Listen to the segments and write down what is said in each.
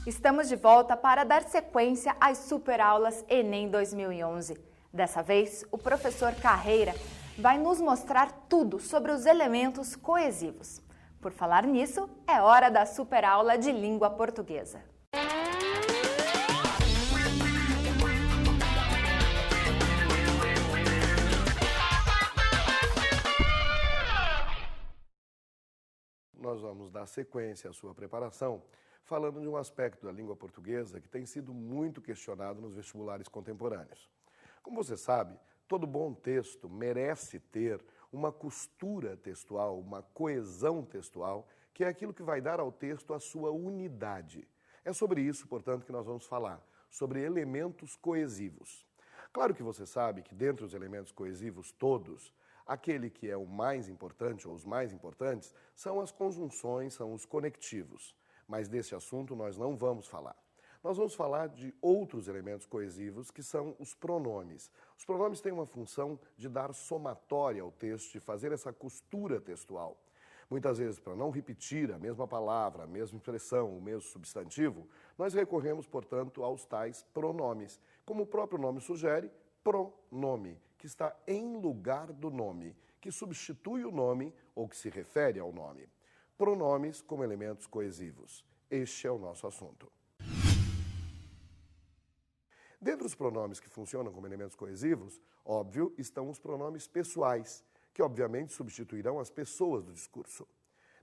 Estamos de volta para dar sequência às superaulas Enem 2011. Dessa vez, o professor Carreira vai nos mostrar tudo sobre os elementos coesivos. Por falar nisso, é hora da superaula de língua portuguesa. Nós vamos dar sequência à sua preparação, falando de um aspecto da língua portuguesa que tem sido muito questionado nos vestibulares contemporâneos. Como você sabe, todo bom texto merece ter uma costura textual, uma coesão textual, que é aquilo que vai dar ao texto a sua unidade. É sobre isso, portanto, que nós vamos falar, sobre elementos coesivos. Claro que você sabe que dentre os elementos coesivos todos, aquele que é o mais importante, ou os mais importantes, são as conjunções, são os conectivos. Mas desse assunto nós não vamos falar. Nós vamos falar de outros elementos coesivos, que são os pronomes. Os pronomes têm uma função de dar somatória ao texto, de fazer essa costura textual. Muitas vezes, para não repetir a mesma palavra, a mesma expressão, o mesmo substantivo, nós recorremos, portanto, aos tais pronomes. Como o próprio nome sugere, pronome, que está em lugar do nome, que substitui o nome ou que se refere ao nome. Pronomes como elementos coesivos. Este é o nosso assunto. Dentre os pronomes que funcionam como elementos coesivos, óbvio, estão os pronomes pessoais, que obviamente substituirão as pessoas do discurso.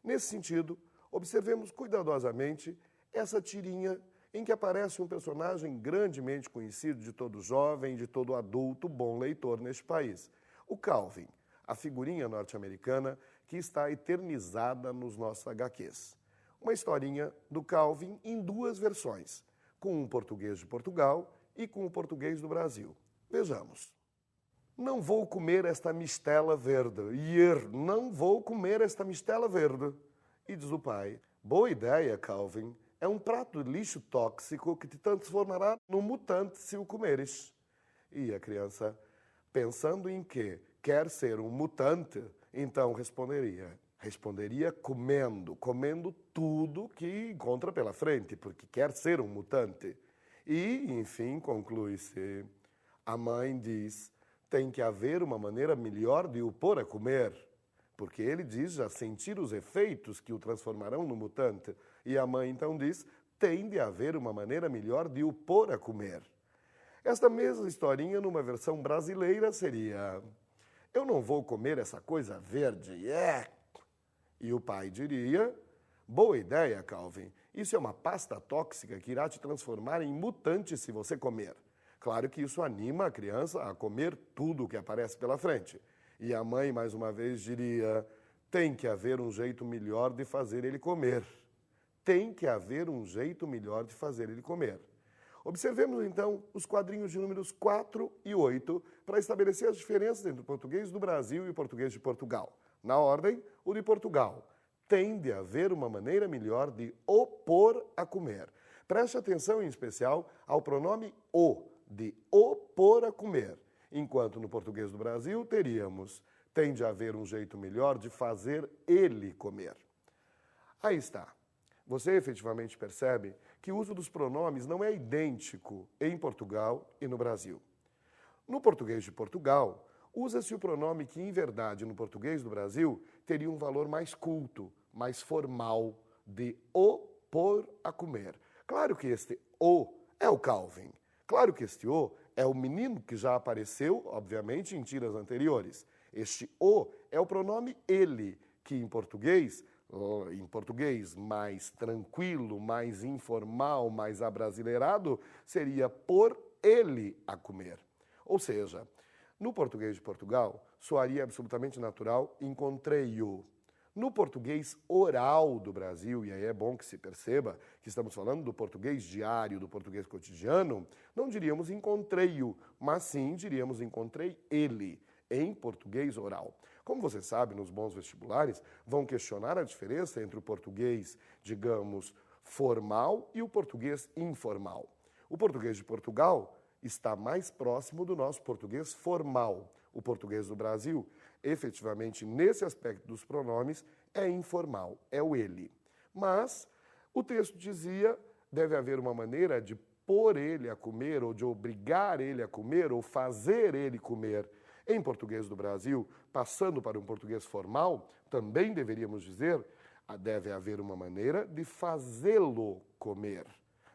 Nesse sentido, observemos cuidadosamente essa tirinha em que aparece um personagem grandemente conhecido de todo jovem, de todo adulto bom leitor neste país. O Calvin, a figurinha norte-americana que está eternizada nos nossos HQs. Uma historinha do Calvin em duas versões, com um português de Portugal e com o português do Brasil. Vejamos. Não vou comer esta mistela verde. Não vou comer esta mistela verde. E diz o pai, boa ideia, Calvin. É um prato de lixo tóxico que te transformará num mutante se o comeres. E a criança, pensando em que quer ser um mutante, então responderia comendo tudo que encontra pela frente, porque quer ser um mutante. E, enfim, conclui-se, a mãe diz, tem que haver uma maneira melhor de o pôr a comer, porque ele diz já sentir os efeitos que o transformarão no mutante. E a mãe então diz, tem de haver uma maneira melhor de o pôr a comer. Esta mesma historinha, numa versão brasileira, seria, eu não vou comer essa coisa verde, E o pai diria, boa ideia, Calvin. Isso é uma pasta tóxica que irá te transformar em mutante se você comer. Claro que isso anima a criança a comer tudo o que aparece pela frente. E a mãe, mais uma vez, diria, tem que haver um jeito melhor de fazer ele comer. Tem que haver um jeito melhor de fazer ele comer. Observemos, então, os quadrinhos de números 4 e 8 para estabelecer as diferenças entre o português do Brasil e o português de Portugal. Na ordem, o de Portugal. Tem de haver uma maneira melhor de o pôr a comer. Preste atenção em especial ao pronome o, de o pôr a comer. Enquanto no português do Brasil teríamos, tem de haver um jeito melhor de fazer ele comer. Aí está. Você efetivamente percebe que o uso dos pronomes não é idêntico em Portugal e no Brasil. No português de Portugal, usa-se o pronome que, em verdade, no português do Brasil, teria um valor mais culto, mais formal, de o pôr a comer. Claro que este o é o Calvin. Claro que este o é o menino que já apareceu, obviamente, em tiras anteriores. Este o é o pronome ele, que em português mais tranquilo, mais informal, mais abrasileirado, seria pôr ele a comer. Ou seja, no português de Portugal, soaria absolutamente natural, encontrei-o. No português oral do Brasil, e aí é bom que se perceba que estamos falando do português diário, do português cotidiano, não diríamos encontrei-o, mas sim diríamos encontrei ele, em português oral. Como você sabe, nos bons vestibulares, vão questionar a diferença entre o português, digamos, formal e o português informal. O português de Portugal está mais próximo do nosso português formal. O português do Brasil, efetivamente, nesse aspecto dos pronomes, é informal, é o ele. Mas o texto dizia, deve haver uma maneira de pôr ele a comer, ou de obrigar ele a comer, ou fazer ele comer. Em português do Brasil, passando para um português formal, também deveríamos dizer, deve haver uma maneira de fazê-lo comer.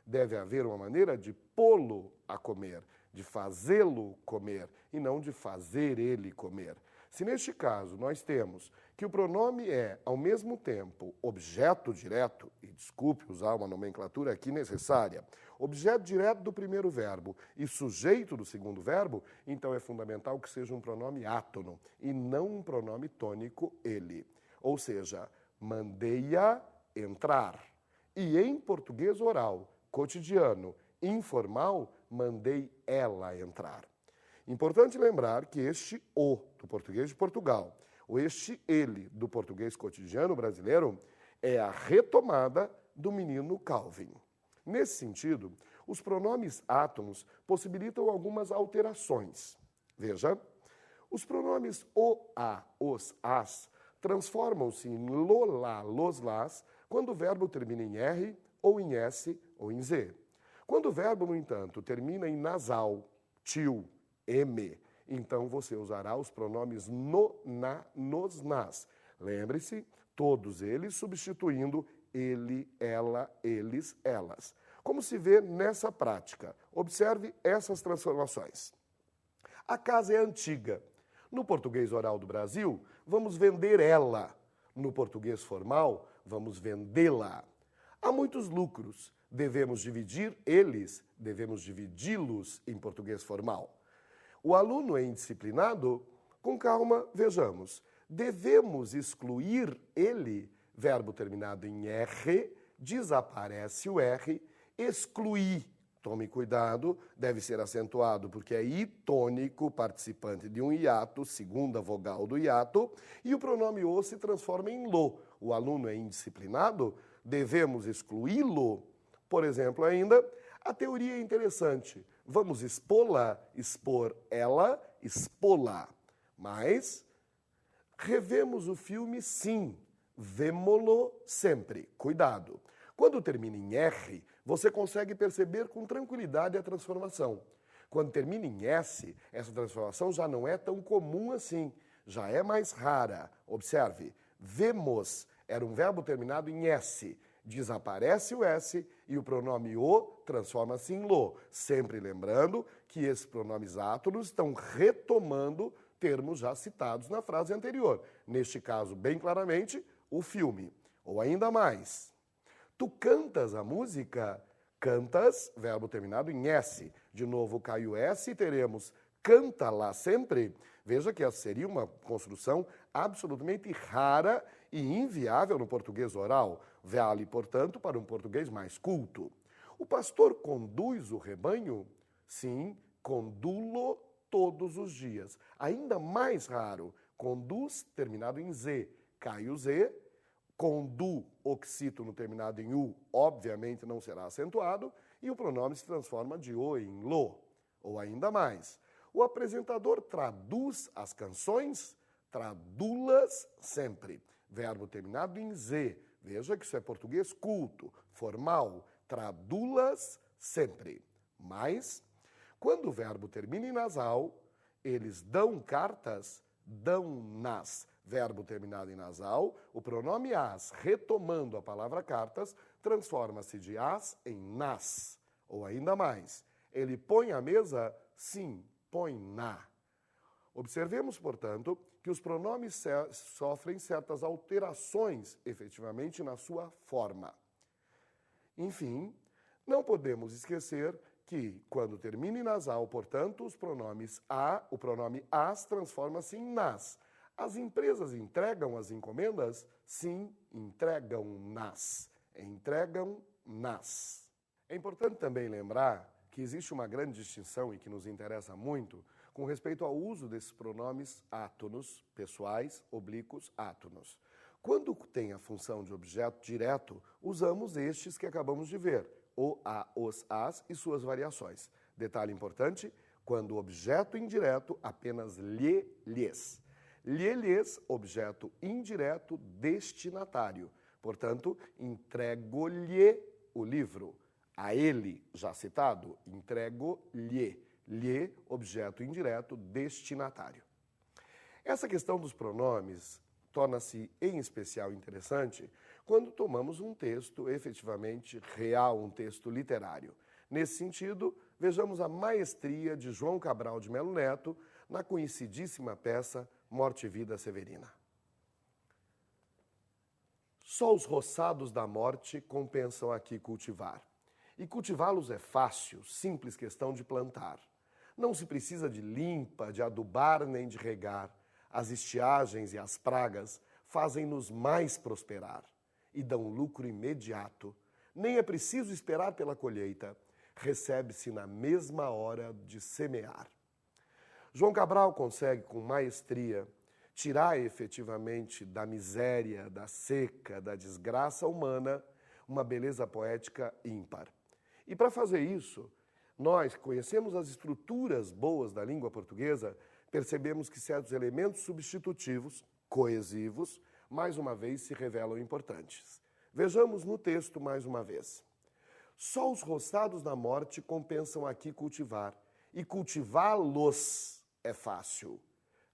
Deve haver uma maneira de pô-lo a comer, de fazê-lo comer, e não de fazer ele comer. Se neste caso nós temos que o pronome é, ao mesmo tempo, objeto direto, e desculpe usar uma nomenclatura aqui necessária, objeto direto do primeiro verbo e sujeito do segundo verbo, então é fundamental que seja um pronome átono e não um pronome tônico ele. Ou seja, mandei-a entrar. E em português oral, cotidiano, informal, mandei ela entrar. Importante lembrar que este o do português de Portugal, ou este ele do português cotidiano brasileiro, é a retomada do menino Calvin. Nesse sentido, os pronomes átonos possibilitam algumas alterações. Veja, os pronomes o, a, os, as transformam-se em lo, lá, los, las, quando o verbo termina em R, ou em S, ou em Z. Quando o verbo, no entanto, termina em nasal, til, M, então você usará os pronomes no, na, nos, nas. Lembre-se, todos eles substituindo ele, ela, eles, elas. Como se vê nessa prática? Observe essas transformações. A casa é antiga. No português oral do Brasil, vamos vender ela. No português formal, vamos vendê-la. Há muitos lucros. Devemos dividir eles, devemos dividi-los em português formal. O aluno é indisciplinado? Com calma, vejamos. Devemos excluir ele, verbo terminado em R, desaparece o R, excluir. Tome cuidado, deve ser acentuado porque é itônico, participante de um hiato, segunda vogal do hiato, e o pronome o se transforma em lo. O aluno é indisciplinado? Devemos excluí-lo? Por exemplo, ainda, a teoria é interessante. Vamos expô-la, expor ela, expô-la. Mas, revemos o filme sim, vemo-lo sempre. Cuidado. Quando termina em R, você consegue perceber com tranquilidade a transformação. Quando termina em S, essa transformação já não é tão comum assim, já é mais rara. Observe, vemos era um verbo terminado em S. Desaparece o S e o pronome o transforma-se em lo. Sempre lembrando que esses pronomes átonos estão retomando termos já citados na frase anterior. Neste caso, bem claramente, o filme. Ou ainda mais. Tu cantas a música? Cantas, verbo terminado em S. De novo cai o S e teremos canta lá sempre. Veja que essa seria uma construção absolutamente rara e inviável no português oral. Vale, portanto, para um português mais culto. O pastor conduz o rebanho? Sim, condulo todos os dias. Ainda mais raro, conduz terminado em Z. Cai o Z, condu, oxítono terminado em U, obviamente não será acentuado, e o pronome se transforma de o em lo. Ou ainda mais, o apresentador traduz as canções? Traduz-las sempre. Verbo terminado em Z. Veja que isso é português culto, formal. Traduz-las sempre. Mas, quando o verbo termina em nasal, eles dão cartas? Dão-nas. Verbo terminado em nasal, o pronome as, retomando a palavra cartas, transforma-se de as em nas. Ou ainda mais, ele põe a mesa? Sim, põe na. Observemos, portanto, que os pronomes sofrem certas alterações, efetivamente, na sua forma. Enfim, não podemos esquecer que, quando termina em nasal, portanto, os pronomes a, o pronome as transforma-se em nas. As empresas entregam as encomendas? Sim, entregam-nas. Entregam-nas. É importante também lembrar que existe uma grande distinção e que nos interessa muito com respeito ao uso desses pronomes átonos, pessoais, oblíquos, átonos. Quando tem a função de objeto direto, usamos estes que acabamos de ver, o, a, os, as e suas variações. Detalhe importante, quando o objeto indireto, apenas lhe, lhes. Lhe-lhes, objeto indireto, destinatário. Portanto, entrego-lhe o livro. A ele, já citado, entrego-lhe. Lhe, objeto indireto, destinatário. Essa questão dos pronomes torna-se em especial interessante quando tomamos um texto efetivamente real, um texto literário. Nesse sentido, vejamos a maestria de João Cabral de Melo Neto na conhecidíssima peça Morte e Vida Severina. Só os roçados da morte compensam aqui cultivar. E cultivá-los é fácil, simples questão de plantar. Não se precisa de limpa, de adubar nem de regar. As estiagens e as pragas fazem-nos mais prosperar e dão lucro imediato. Nem é preciso esperar pela colheita. Recebe-se na mesma hora de semear. João Cabral consegue, com maestria, tirar efetivamente da miséria, da seca, da desgraça humana, uma beleza poética ímpar. E para fazer isso, nós que conhecemos as estruturas boas da língua portuguesa, percebemos que certos elementos substitutivos, coesivos, mais uma vez se revelam importantes. Vejamos no texto mais uma vez. Só os roçados da morte compensam aqui cultivar, e cultivá-los é fácil.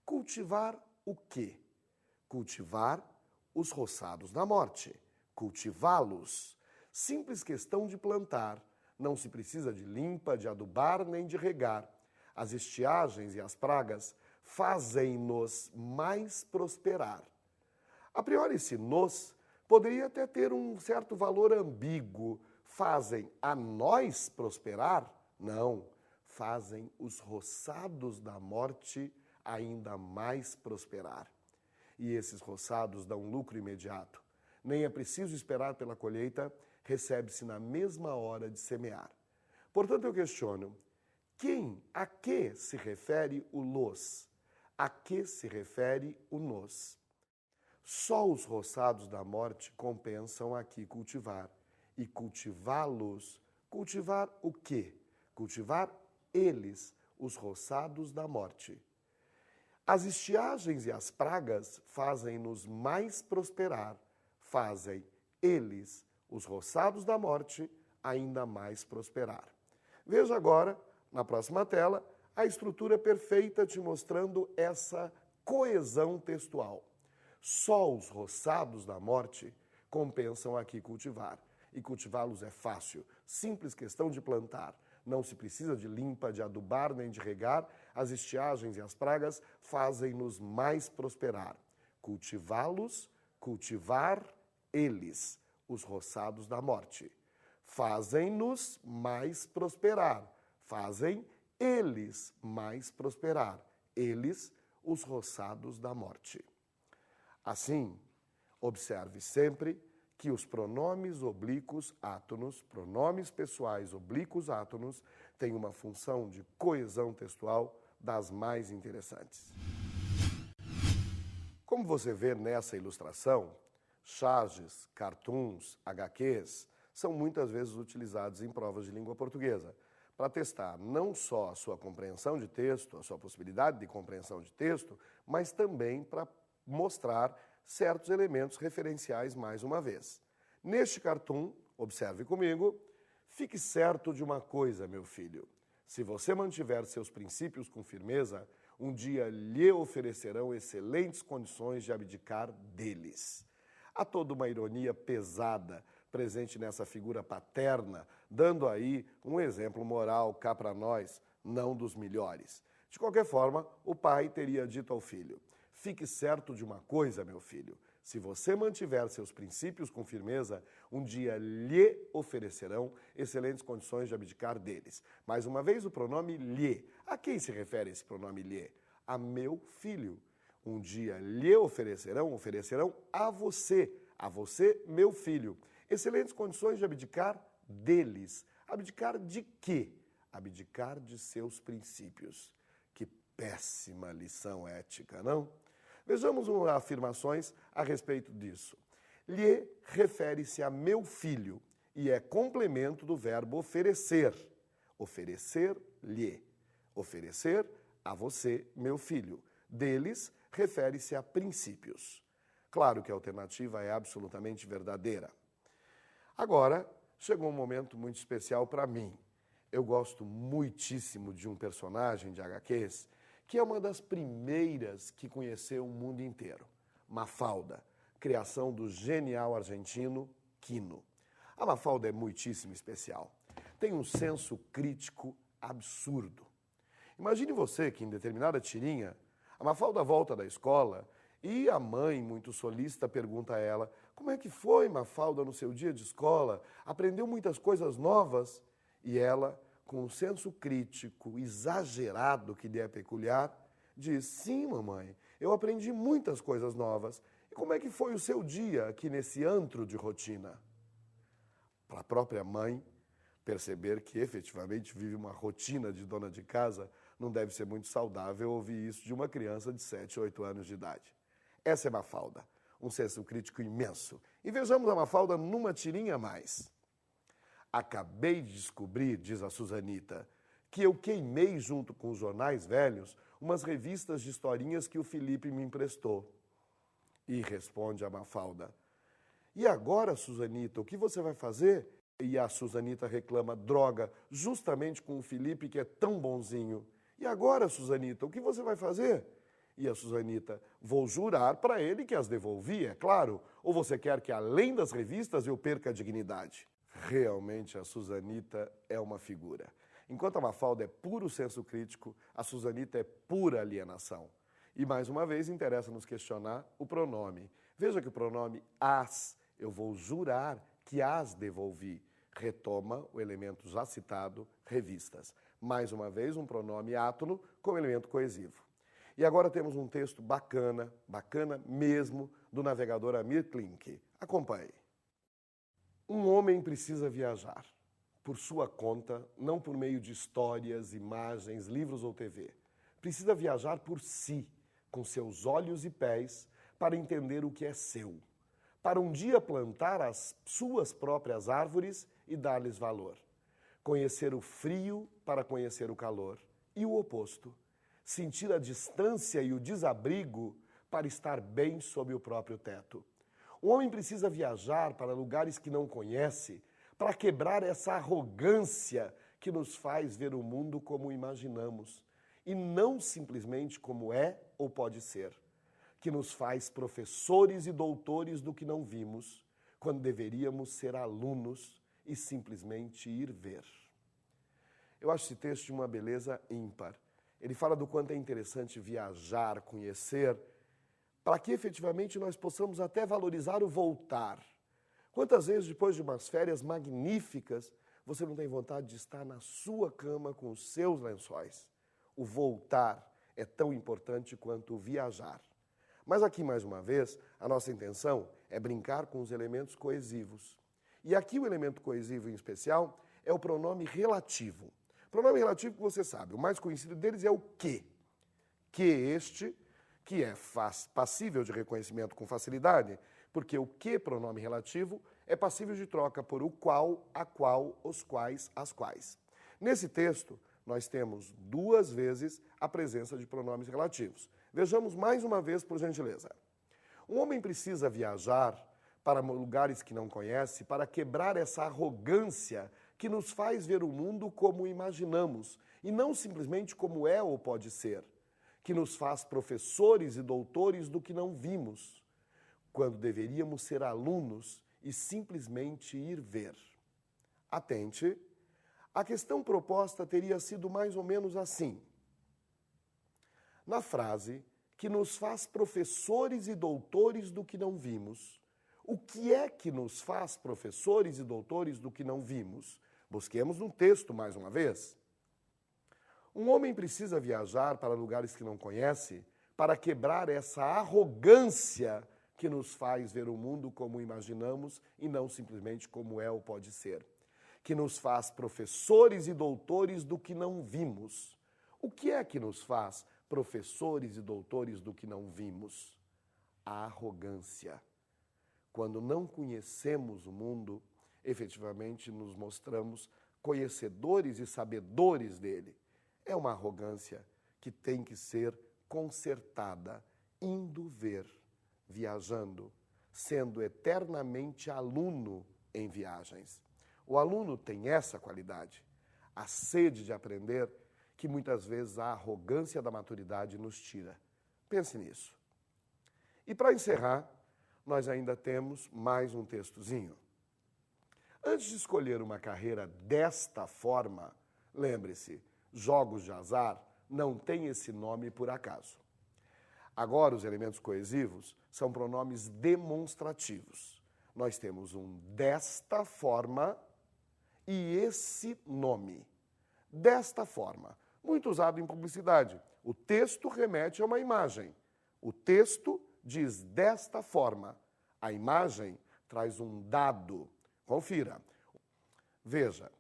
Cultivar o quê? Cultivar os roçados da morte. Cultivá-los. Simples questão de plantar. Não se precisa de limpa, de adubar, nem de regar. As estiagens e as pragas fazem-nos mais prosperar. A priori, esse nos poderia até ter um certo valor ambíguo. Fazem a nós prosperar? Não. Fazem os roçados da morte ainda mais prosperar. E esses roçados dão lucro imediato. Nem é preciso esperar pela colheita, recebe-se na mesma hora de semear. Portanto, eu questiono, a que se refere o los? A que se refere o nos? Só os roçados da morte compensam aqui cultivar. E cultivá-los, cultivar o quê? Cultivar eles, os roçados da morte. As estiagens e as pragas fazem-nos mais prosperar, fazem eles, os roçados da morte, ainda mais prosperar. Veja agora, na próxima tela, a estrutura perfeita te mostrando essa coesão textual. Só os roçados da morte compensam aqui cultivar. E cultivá-los é fácil, simples questão de plantar. Não se precisa de limpa, de adubar, nem de regar. As estiagens e as pragas fazem-nos mais prosperar. Cultivá-los, cultivar eles, os roçados da morte. Fazem-nos mais prosperar. Fazem eles mais prosperar. Eles, os roçados da morte. Assim, observe sempre que os pronomes oblíquos átonos, pronomes pessoais oblíquos átonos, têm uma função de coesão textual das mais interessantes. Como você vê nessa ilustração, charges, cartoons, HQs são muitas vezes utilizados em provas de língua portuguesa para testar não só a sua compreensão de texto, a sua possibilidade de compreensão de texto, mas também para mostrar certos elementos referenciais mais uma vez. Neste cartoon, observe comigo, fique certo de uma coisa, meu filho. Se você mantiver seus princípios com firmeza, um dia lhe oferecerão excelentes condições de abdicar deles. Há toda uma ironia pesada presente nessa figura paterna, dando aí um exemplo moral cá para nós, não dos melhores. De qualquer forma, o pai teria dito ao filho: fique certo de uma coisa, meu filho. Se você mantiver seus princípios com firmeza, um dia lhe oferecerão excelentes condições de abdicar deles. Mais uma vez, o pronome lhe. A quem se refere esse pronome lhe? A meu filho. Um dia lhe oferecerão a você, meu filho, excelentes condições de abdicar deles. Abdicar de quê? Abdicar de seus princípios. Que péssima lição ética, não? Vejamos afirmações a respeito disso. Lhe refere-se a meu filho e é complemento do verbo oferecer. Oferecer-lhe. Oferecer a você, meu filho. Deles refere-se a princípios. Claro que a alternativa é absolutamente verdadeira. Agora, chegou um momento muito especial para mim. Eu gosto muitíssimo de um personagem de HQs que é uma das primeiras que conheceu o mundo inteiro. Mafalda, criação do genial argentino Quino. A Mafalda é muitíssimo especial. Tem um senso crítico absurdo. Imagine você que em determinada tirinha, a Mafalda volta da escola e a mãe, muito solícita, pergunta a ela: como é que foi, Mafalda, no seu dia de escola? Aprendeu muitas coisas novas? E ela, com um senso crítico exagerado que lhe é peculiar, diz: sim, mamãe, eu aprendi muitas coisas novas. E como é que foi o seu dia aqui nesse antro de rotina? Para a própria mãe, perceber que efetivamente vive uma rotina de dona de casa não deve ser muito saudável ouvir isso de uma criança de 7, 8 anos de idade. Essa é Mafalda, um senso crítico imenso. E vejamos a Mafalda numa tirinha a mais. Acabei de descobrir, diz a Susanita, que eu queimei junto com os jornais velhos umas revistas de historinhas que o Felipe me emprestou. E responde a Mafalda: e agora, Susanita, o que você vai fazer? E a Susanita reclama: droga, justamente com o Felipe que é tão bonzinho. E agora, Susanita, o que você vai fazer? E a Susanita: vou jurar para ele que as devolvi, é claro. Ou você quer que, além das revistas, eu perca a dignidade? Realmente, a Susanita é uma figura. Enquanto a Mafalda é puro senso crítico, a Susanita é pura alienação. E, mais uma vez, interessa nos questionar o pronome. Veja que o pronome as, eu vou jurar que as devolvi, retoma o elemento já citado, revistas. Mais uma vez, um pronome átono como elemento coesivo. E agora temos um texto bacana, bacana mesmo, do navegador Amir Klink. Acompanhe. Um homem precisa viajar, por sua conta, não por meio de histórias, imagens, livros ou TV. Precisa viajar por si, com seus olhos e pés, para entender o que é seu. Para um dia plantar as suas próprias árvores e dar-lhes valor. Conhecer o frio para conhecer o calor. E o oposto. Sentir a distância e o desabrigo para estar bem sob o próprio teto. O homem precisa viajar para lugares que não conhece, para quebrar essa arrogância que nos faz ver o mundo como imaginamos, e não simplesmente como é ou pode ser, que nos faz professores e doutores do que não vimos, quando deveríamos ser alunos e simplesmente ir ver. Eu acho esse texto de uma beleza ímpar. Ele fala do quanto é interessante viajar, conhecer, para que efetivamente nós possamos até valorizar o voltar. Quantas vezes, depois de umas férias magníficas, você não tem vontade de estar na sua cama com os seus lençóis? O voltar é tão importante quanto o viajar. Mas aqui, mais uma vez, a nossa intenção é brincar com os elementos coesivos. E aqui o elemento coesivo em especial é o pronome relativo. O pronome relativo que você sabe, o mais conhecido deles é o que. Que este, que é passível de reconhecimento com facilidade, porque o que, pronome relativo, é passível de troca por o qual, a qual, os quais, as quais. Nesse texto, nós temos duas vezes a presença de pronomes relativos. Vejamos mais uma vez, por gentileza. Um homem precisa viajar para lugares que não conhece para quebrar essa arrogância que nos faz ver o mundo como imaginamos e não simplesmente como é ou pode ser, que nos faz professores e doutores do que não vimos, quando deveríamos ser alunos e simplesmente ir ver. Atente, a questão proposta teria sido mais ou menos assim. Na frase, que nos faz professores e doutores do que não vimos, o que é que nos faz professores e doutores do que não vimos? Busquemos no texto mais uma vez. Um homem precisa viajar para lugares que não conhece para quebrar essa arrogância que nos faz ver o mundo como imaginamos e não simplesmente como é ou pode ser. Que nos faz professores e doutores do que não vimos. O que é que nos faz professores e doutores do que não vimos? A arrogância. Quando não conhecemos o mundo, efetivamente nos mostramos conhecedores e sabedores dele. É uma arrogância que tem que ser consertada, indo ver, viajando, sendo eternamente aluno em viagens. O aluno tem essa qualidade, a sede de aprender, que muitas vezes a arrogância da maturidade nos tira. Pense nisso. E para encerrar, nós ainda temos mais um textozinho. Antes de escolher uma carreira desta forma, lembre-se, jogos de azar não tem esse nome por acaso. Agora, os elementos coesivos são pronomes demonstrativos. Nós temos um desta forma e esse nome. Desta forma, muito usado em publicidade. O texto remete a uma imagem. O texto diz desta forma. A imagem traz um dado. Confira. Veja,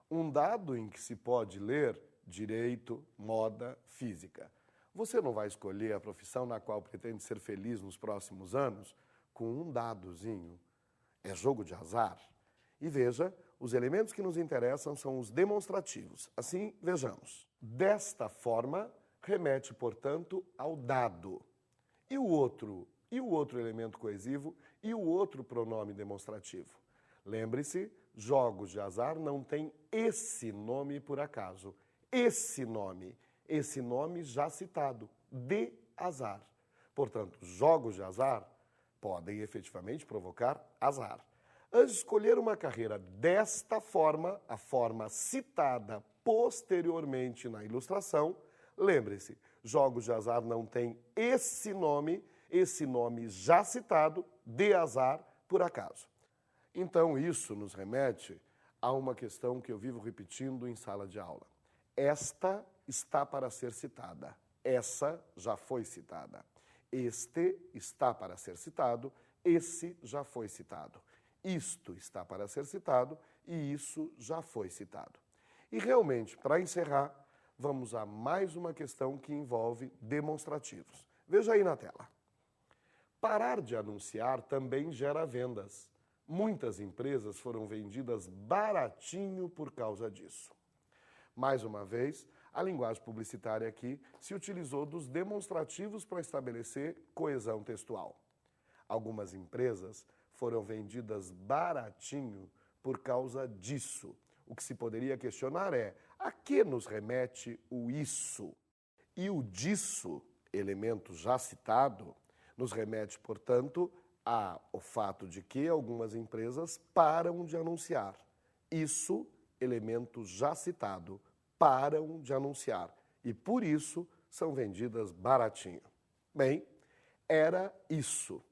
um dado em que se pode ler direito, moda, física. Você não vai escolher a profissão na qual pretende ser feliz nos próximos anos com um dadozinho. É jogo de azar. E veja, os elementos que nos interessam são os demonstrativos. Assim, vejamos. Desta forma, remete, portanto, ao dado. E o outro elemento coesivo e o outro pronome demonstrativo. Lembre-se, jogos de azar não tem esse nome por acaso. Esse nome já citado, de azar. Portanto, jogos de azar podem efetivamente provocar azar. Antes de escolher uma carreira desta forma, a forma citada posteriormente na ilustração, lembre-se, jogos de azar não tem esse nome já citado, de azar, por acaso. Então, isso nos remete a uma questão que eu vivo repetindo em sala de aula. Esta está para ser citada. Essa já foi citada. Este está para ser citado. Esse já foi citado. Isto está para ser citado e isso já foi citado. E realmente, para encerrar, vamos a mais uma questão que envolve demonstrativos. Veja aí na tela. Parar de anunciar também gera vendas. Muitas empresas foram vendidas baratinho por causa disso. Mais uma vez, a linguagem publicitária aqui se utilizou dos demonstrativos para estabelecer coesão textual. Algumas empresas foram vendidas baratinho por causa disso. O que se poderia questionar é, a que nos remete o isso? E o disso, elemento já citado, nos remete, portanto, ao fato de que algumas empresas param de anunciar. Isso, elemento já citado, param de anunciar. E por isso são vendidas baratinho. Bem, era isso.